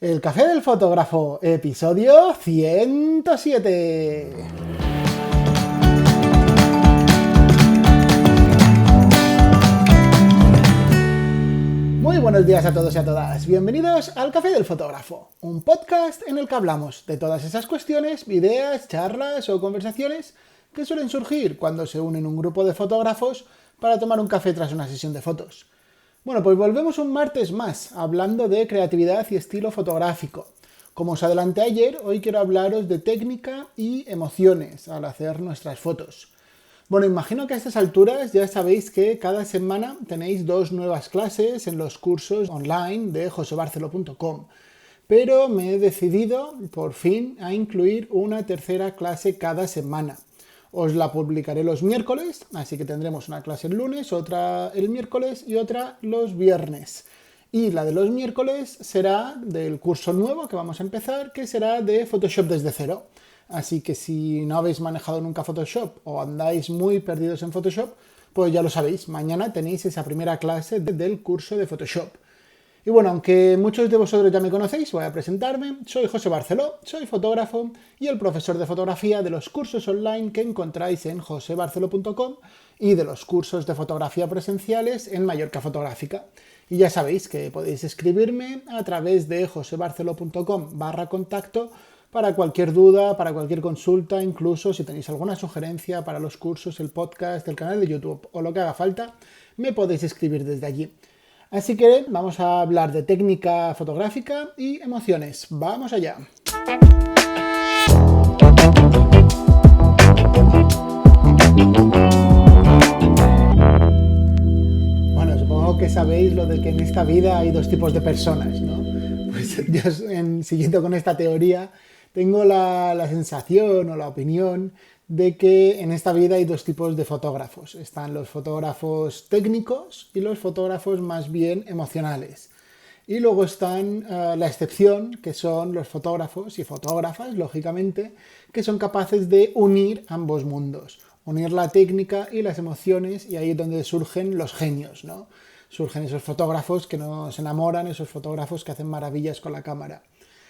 El Café del Fotógrafo, episodio 107. Muy buenos días a todos y a todas. Bienvenidos al Café del Fotógrafo, un podcast en el que hablamos de todas esas cuestiones, ideas, charlas o conversaciones que suelen surgir cuando se unen un grupo de fotógrafos para tomar un café tras una sesión de fotos. Bueno, pues volvemos un martes más hablando de creatividad y estilo fotográfico. Como os adelanté ayer, hoy quiero hablaros de técnica y emociones al hacer nuestras fotos. Bueno, imagino que a estas alturas ya sabéis que cada semana tenéis 2 nuevas clases en los cursos online de josebarcelo.com, pero me he decidido por fin a incluir una tercera clase cada semana. Os la publicaré los miércoles, así que tendremos una clase el lunes, otra el miércoles y otra los viernes. Y la de los miércoles será del curso nuevo que vamos a empezar, que será de Photoshop desde cero. Así que si no habéis manejado nunca Photoshop o andáis muy perdidos en Photoshop, pues ya lo sabéis, mañana tenéis esa primera clase del curso de Photoshop. Y bueno, aunque muchos de vosotros ya me conocéis, voy a presentarme. Soy José Barceló, soy fotógrafo y el profesor de fotografía de los cursos online que encontráis en josebarcelo.com y de los cursos de fotografía presenciales en Mallorca Fotográfica. Y ya sabéis que podéis escribirme a través de josebarcelo.com/contacto para cualquier duda, para cualquier consulta, incluso si tenéis alguna sugerencia para los cursos, el podcast, el canal de YouTube o lo que haga falta, me podéis escribir desde allí. Así que vamos a hablar de técnica fotográfica y emociones. ¡Vamos allá! Bueno, supongo que sabéis lo de que en esta vida hay 2 tipos de personas, ¿no? Pues yo, siguiendo con esta teoría, tengo la sensación o la opinión de que en esta vida hay 2 tipos de fotógrafos. Están los fotógrafos técnicos y los fotógrafos más bien emocionales. Y luego están la excepción, que son los fotógrafos y fotógrafas, lógicamente, que son capaces de unir ambos mundos. Unir la técnica y las emociones, y ahí es donde surgen los genios, ¿no? Surgen esos fotógrafos que nos enamoran, esos fotógrafos que hacen maravillas con la cámara.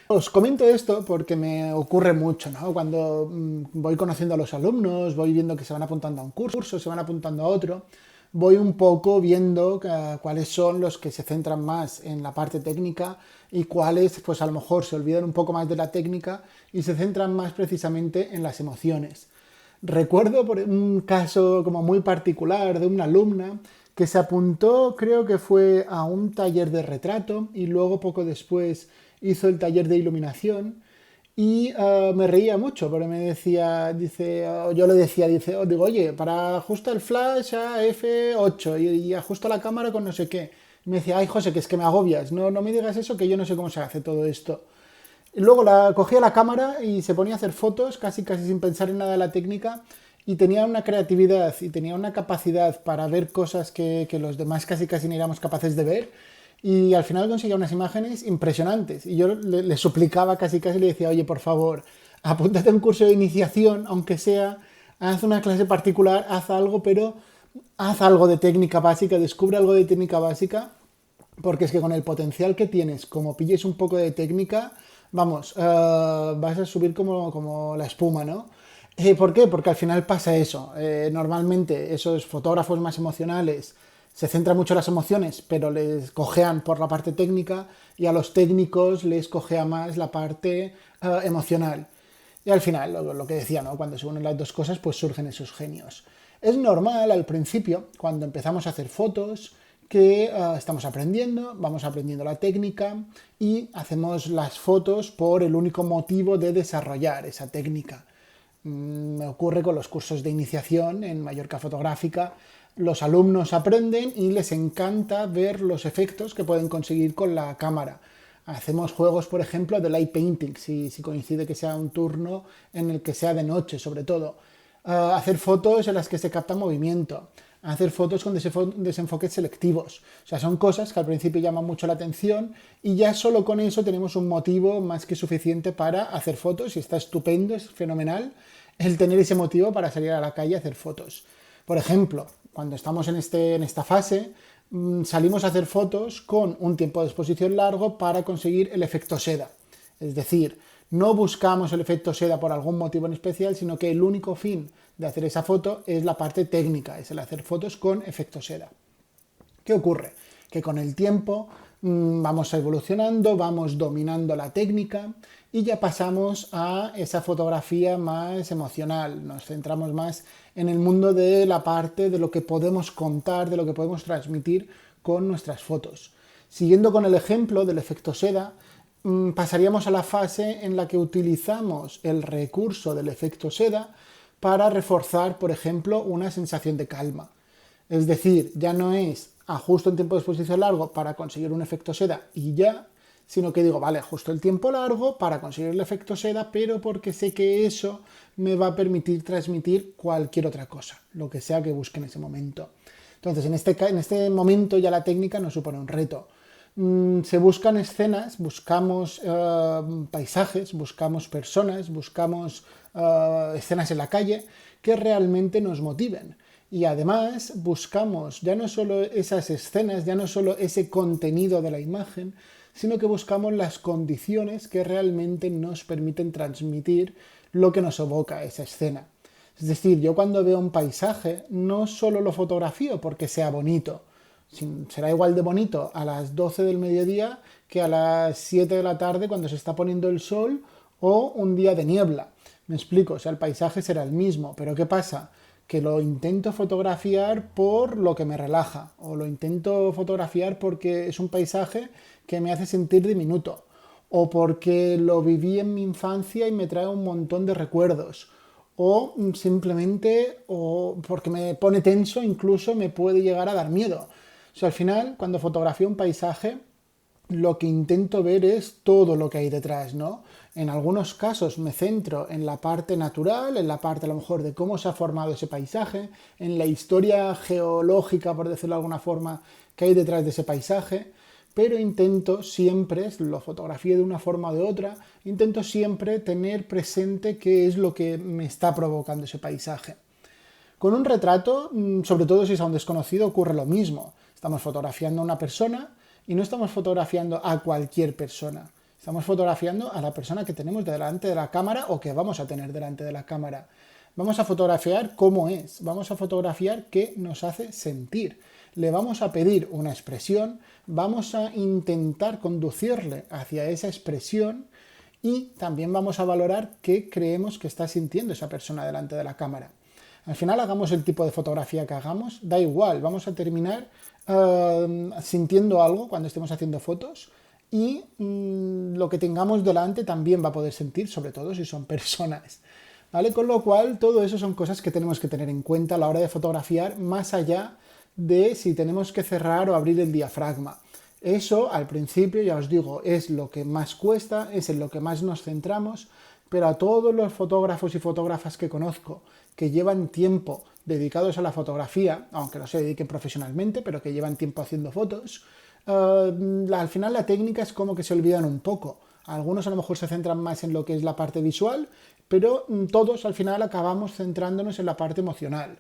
Os comento esto porque me ocurre mucho, ¿no? Cuando voy conociendo a los alumnos, voy viendo que se van apuntando a un curso, se van apuntando a otro, voy un poco viendo cuáles son los que se centran más en la parte técnica y cuáles, pues a lo mejor se olvidan un poco más de la técnica y se centran más precisamente en las emociones. Recuerdo por un caso como muy particular de una alumna que se apuntó, creo que fue a un taller de retrato y luego poco después hizo el taller de iluminación y me reía mucho, porque me decía, yo le decía, digo, oye, para ajusta el flash a F8 y ajusta la cámara con no sé qué. Y me decía, ay José, que es que me agobias, no me digas eso, que yo no sé cómo se hace todo esto. Y luego cogía la cámara y se ponía a hacer fotos, casi sin pensar en nada de la técnica, y tenía una creatividad y tenía una capacidad para ver cosas que los demás casi ni éramos capaces de ver. Y al final conseguía unas imágenes impresionantes. Y yo le suplicaba casi le decía, oye, por favor, apúntate a un curso de iniciación, aunque sea, haz una clase particular, haz algo, pero haz algo de técnica básica, descubre algo de técnica básica, porque es que con el potencial que tienes, como pilles un poco de técnica, vamos, vas a subir como la espuma, ¿no? ¿Por qué? Porque al final pasa eso. Normalmente esos fotógrafos más emocionales se centran mucho en las emociones, pero les cojean por la parte técnica y a los técnicos les cojea más la parte emocional. Y al final, lo que decía, ¿no? Cuando se unen las 2 cosas, pues surgen esos genios. Es normal al principio, cuando empezamos a hacer fotos, que estamos aprendiendo, vamos aprendiendo la técnica y hacemos las fotos por el único motivo de desarrollar esa técnica. Me ocurre con los cursos de iniciación en Mallorca Fotográfica. Los alumnos aprenden y les encanta ver los efectos que pueden conseguir con la cámara. Hacemos juegos, por ejemplo, de light painting, si coincide que sea un turno en el que sea de noche, sobre todo. Hacer fotos en las que se capta movimiento. Hacer fotos con desenfoques selectivos. O sea, son cosas que al principio llaman mucho la atención y ya solo con eso tenemos un motivo más que suficiente para hacer fotos y está estupendo, es fenomenal el tener ese motivo para salir a la calle a hacer fotos. Por ejemplo, cuando estamos en esta fase, salimos a hacer fotos con un tiempo de exposición largo para conseguir el efecto seda. Es decir, no buscamos el efecto seda por algún motivo en especial, sino que el único fin de hacer esa foto es la parte técnica, es el hacer fotos con efecto seda. ¿Qué ocurre? Que con el tiempo vamos evolucionando, vamos dominando la técnica y ya pasamos a esa fotografía más emocional. Nos centramos más en el mundo de la parte de lo que podemos contar, de lo que podemos transmitir con nuestras fotos. Siguiendo con el ejemplo del efecto seda, pasaríamos a la fase en la que utilizamos el recurso del efecto seda para reforzar, por ejemplo, una sensación de calma. Es decir, ya no es ajusto un tiempo de exposición largo para conseguir un efecto seda y ya, sino que digo, vale, ajusto el tiempo largo para conseguir el efecto seda, pero porque sé que eso me va a permitir transmitir cualquier otra cosa, lo que sea que busque en ese momento. Entonces, en este momento ya la técnica nos supone un reto. Se buscan escenas, buscamos paisajes, buscamos personas, buscamos escenas en la calle que realmente nos motiven. Y además buscamos ya no solo esas escenas, ya no solo ese contenido de la imagen, sino que buscamos las condiciones que realmente nos permiten transmitir lo que nos evoca esa escena. Es decir, yo cuando veo un paisaje no solo lo fotografío porque sea bonito, será igual de bonito a las 12 del mediodía que a las 7 de la tarde cuando se está poniendo el sol o un día de niebla. Me explico, o sea, el paisaje será el mismo, pero ¿qué pasa? Que lo intento fotografiar por lo que me relaja, o lo intento fotografiar porque es un paisaje que me hace sentir diminuto, o porque lo viví en mi infancia y me trae un montón de recuerdos, o simplemente o porque me pone tenso, incluso me puede llegar a dar miedo. O sea, al final, cuando fotografío un paisaje, lo que intento ver es todo lo que hay detrás, ¿no? En algunos casos me centro en la parte natural, en la parte a lo mejor de cómo se ha formado ese paisaje, en la historia geológica, por decirlo de alguna forma, que hay detrás de ese paisaje, pero intento siempre, lo fotografíe de una forma o de otra, intento siempre tener presente qué es lo que me está provocando ese paisaje. Con un retrato, sobre todo si es a un desconocido, ocurre lo mismo. Estamos fotografiando a una persona y no estamos fotografiando a cualquier persona. Estamos fotografiando a la persona que tenemos delante de la cámara o que vamos a tener delante de la cámara. Vamos a fotografiar cómo es, vamos a fotografiar qué nos hace sentir. Le vamos a pedir una expresión, vamos a intentar conducirle hacia esa expresión y también vamos a valorar qué creemos que está sintiendo esa persona delante de la cámara. Al final, hagamos el tipo de fotografía que hagamos, da igual, vamos a terminar sintiendo algo cuando estemos haciendo fotos y lo que tengamos delante también va a poder sentir, sobre todo si son personas, ¿vale? Con lo cual, todo eso son cosas que tenemos que tener en cuenta a la hora de fotografiar, más allá de si tenemos que cerrar o abrir el diafragma. Eso, al principio, ya os digo, es lo que más cuesta, es en lo que más nos centramos, pero a todos los fotógrafos y fotógrafas que conozco que llevan tiempo dedicados a la fotografía, aunque no se dediquen profesionalmente, pero que llevan tiempo haciendo fotos, al final la técnica es como que se olvidan un poco. Algunos a lo mejor se centran más en lo que es la parte visual, pero todos al final acabamos centrándonos en la parte emocional.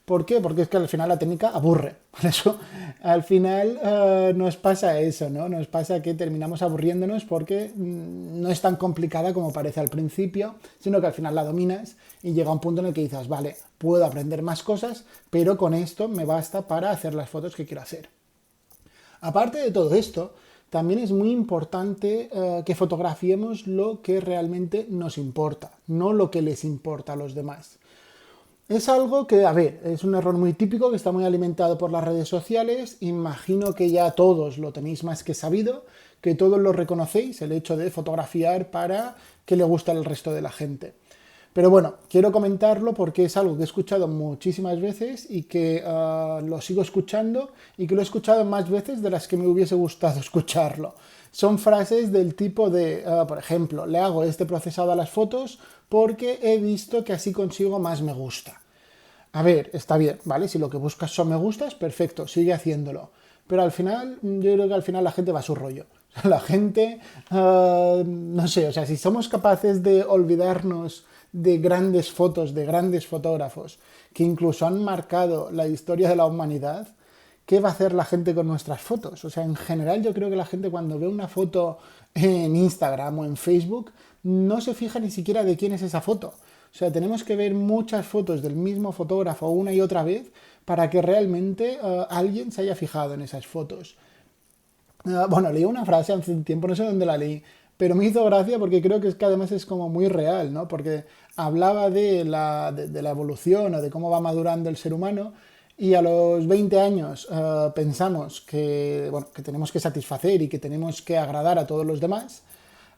¿Por qué? Porque es que al final la técnica aburre. Por eso al final nos pasa eso, ¿no? Nos pasa que terminamos aburriéndonos porque no es tan complicada como parece al principio, sino que al final la dominas y llega un punto en el que dices, vale, puedo aprender más cosas, pero con esto me basta para hacer las fotos que quiero hacer. Aparte de todo esto, también es muy importante que fotografiemos lo que realmente nos importa, no lo que les importa a los demás. Es algo que, a ver, es un error muy típico que está muy alimentado por las redes sociales. Imagino que ya todos lo tenéis más que sabido, que todos lo reconocéis, el hecho de fotografiar para que le guste al resto de la gente. Pero bueno, quiero comentarlo porque es algo que he escuchado muchísimas veces y que lo sigo escuchando y que lo he escuchado más veces de las que me hubiese gustado escucharlo. Son frases del tipo de, por ejemplo, le hago este procesado a las fotos porque he visto que así consigo más me gusta. A ver, está bien, ¿vale? Si lo que buscas son me gustas, perfecto, sigue haciéndolo. Pero al final, yo creo que al final la gente va a su rollo. La gente, no sé, o sea, si somos capaces de olvidarnos de grandes fotos, de grandes fotógrafos, que incluso han marcado la historia de la humanidad, ¿qué va a hacer la gente con nuestras fotos? O sea, en general yo creo que la gente cuando ve una foto en Instagram o en Facebook no se fija ni siquiera de quién es esa foto. O sea, tenemos que ver muchas fotos del mismo fotógrafo una y otra vez para que realmente alguien se haya fijado en esas fotos. Bueno, leí una frase hace un tiempo, no sé dónde la leí, pero me hizo gracia porque creo que es que además es como muy real, ¿no? Porque hablaba de la evolución o de cómo va madurando el ser humano y a los 20 años pensamos que, bueno, que tenemos que satisfacer y que tenemos que agradar a todos los demás.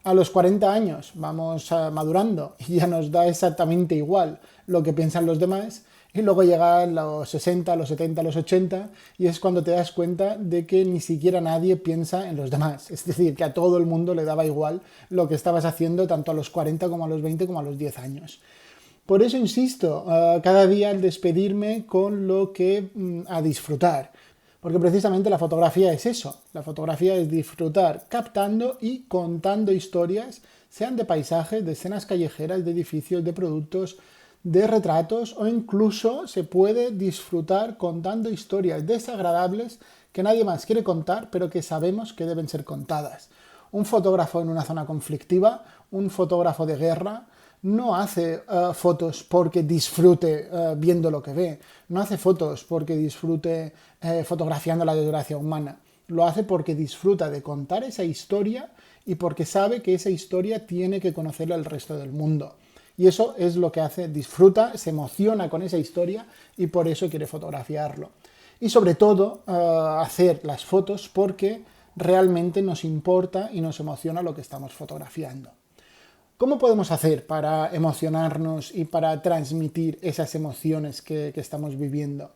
A los 40 años vamos madurando y ya nos da exactamente igual lo que piensan los demás. Y luego llegan los 60, los 70, los 80 y es cuando te das cuenta de que ni siquiera nadie piensa en los demás. Es decir, que a todo el mundo le daba igual lo que estabas haciendo tanto a los 40 como a los 20 como a los 10 años. Por eso insisto, cada día al despedirme con lo que a disfrutar. Porque precisamente la fotografía es eso. La fotografía es disfrutar captando y contando historias, sean de paisajes, de escenas callejeras, de edificios, de productos, de retratos o incluso se puede disfrutar contando historias desagradables que nadie más quiere contar, pero que sabemos que deben ser contadas. Un fotógrafo en una zona conflictiva, un fotógrafo de guerra, no hace fotos porque disfrute viendo lo que ve, no hace fotos porque disfrute fotografiando la desgracia humana, lo hace porque disfruta de contar esa historia y porque sabe que esa historia tiene que conocerla el resto del mundo. Y eso es lo que hace, disfruta, se emociona con esa historia y por eso quiere fotografiarlo. Y sobre todo hacer las fotos porque realmente nos importa y nos emociona lo que estamos fotografiando. ¿Cómo podemos hacer para emocionarnos y para transmitir esas emociones que estamos viviendo?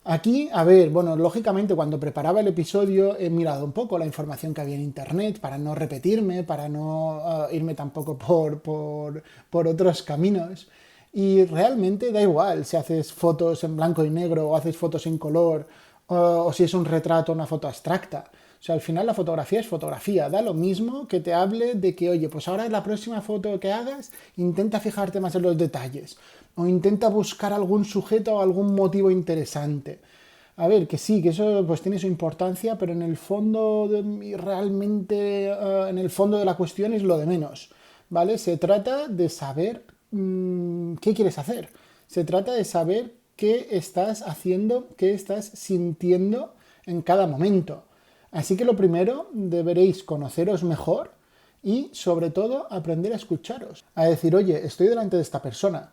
Aquí, a ver, bueno, lógicamente cuando preparaba el episodio he mirado un poco la información que había en internet para no repetirme, para no irme tampoco por otros caminos. Y realmente da igual si haces fotos en blanco y negro o haces fotos en color o si es un retrato o una foto abstracta. O sea, al final la fotografía es fotografía, da lo mismo que te hable de que, oye, pues ahora en la próxima foto que hagas, intenta fijarte más en los detalles, o intenta buscar algún sujeto o algún motivo interesante. A ver, que sí, que eso pues tiene su importancia, pero en el fondo, realmente, en el fondo de la cuestión es lo de menos, ¿vale? Se trata de saber qué quieres hacer, se trata de saber qué estás haciendo, qué estás sintiendo en cada momento. Así que lo primero, deberéis conoceros mejor y sobre todo aprender a escucharos. A decir, oye, estoy delante de esta persona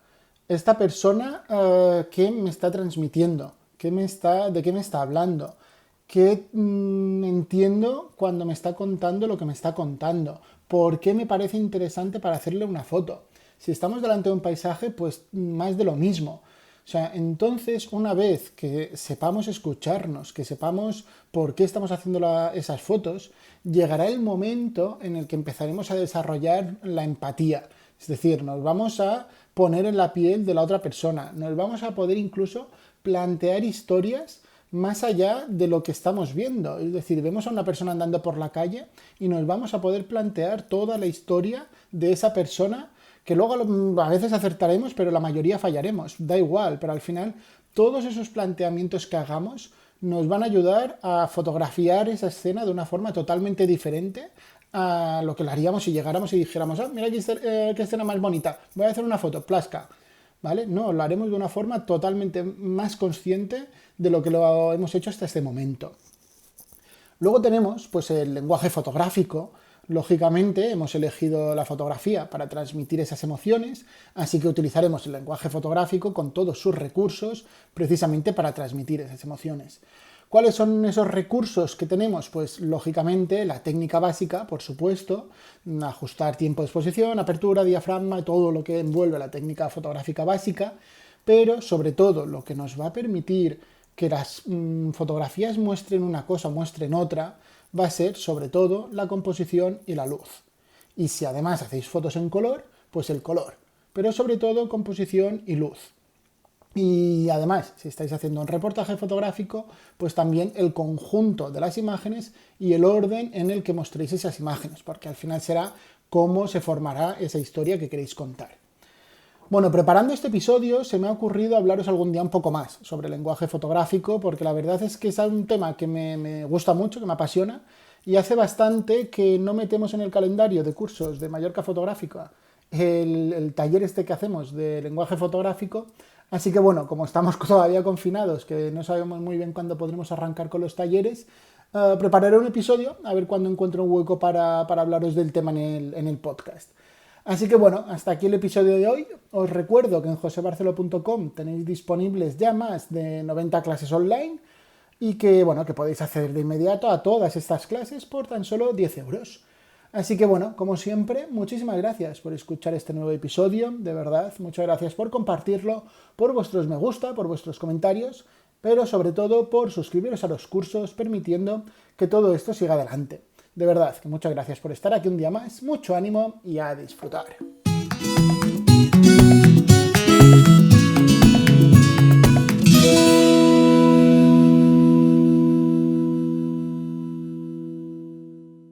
¿qué me está transmitiendo? ¿De qué me está hablando? ¿Qué entiendo cuando me está contando lo que me está contando? ¿Por qué me parece interesante para hacerle una foto? Si estamos delante de un paisaje, pues más de lo mismo. O sea, entonces una vez que sepamos escucharnos, que sepamos por qué estamos haciendo esas fotos, llegará el momento en el que empezaremos a desarrollar la empatía. Es decir, nos vamos a poner en la piel de la otra persona, nos vamos a poder incluso plantear historias más allá de lo que estamos viendo. Es decir, vemos a una persona andando por la calle y nos vamos a poder plantear toda la historia de esa persona que luego a veces acertaremos, pero la mayoría fallaremos, da igual, pero al final todos esos planteamientos que hagamos nos van a ayudar a fotografiar esa escena de una forma totalmente diferente a lo que lo haríamos si llegáramos y dijéramos, mira qué escena más bonita, voy a hacer una foto, plasca, ¿vale? No, lo haremos de una forma totalmente más consciente de lo que lo hemos hecho hasta este momento. Luego tenemos pues el lenguaje fotográfico. Lógicamente hemos elegido la fotografía para transmitir esas emociones, así que utilizaremos el lenguaje fotográfico con todos sus recursos precisamente para transmitir esas emociones. ¿Cuáles son esos recursos que tenemos? Pues lógicamente la técnica básica, por supuesto, ajustar tiempo de exposición, apertura, diafragma, todo lo que envuelve la técnica fotográfica básica, pero sobre todo lo que nos va a permitir que las fotografías muestren una cosa, muestren otra, va a ser sobre todo la composición y la luz. Y si además hacéis fotos en color, pues el color, pero sobre todo composición y luz. Y además, si estáis haciendo un reportaje fotográfico, pues también el conjunto de las imágenes y el orden en el que mostréis esas imágenes, porque al final será cómo se formará esa historia que queréis contar. Bueno, preparando este episodio se me ha ocurrido hablaros algún día un poco más sobre el lenguaje fotográfico, porque la verdad es que es un tema que me gusta mucho, que me apasiona, y hace bastante que no metemos en el calendario de cursos de Mallorca Fotográfica el taller este que hacemos de lenguaje fotográfico. Así que bueno, como estamos todavía confinados, que no sabemos muy bien cuándo podremos arrancar con los talleres, prepararé un episodio, a ver cuándo encuentro un hueco para hablaros del tema en el podcast. Así que bueno, hasta aquí el episodio de hoy. Os recuerdo que en josebarcelo.com tenéis disponibles ya más de 90 clases online y que, bueno, que podéis acceder de inmediato a todas estas clases por tan solo 10 euros. Así que bueno, como siempre, muchísimas gracias por escuchar este nuevo episodio, de verdad, muchas gracias por compartirlo, por vuestros me gusta, por vuestros comentarios, pero sobre todo por suscribiros a los cursos, permitiendo que todo esto siga adelante. De verdad, que muchas gracias por estar aquí un día más, mucho ánimo y a disfrutar.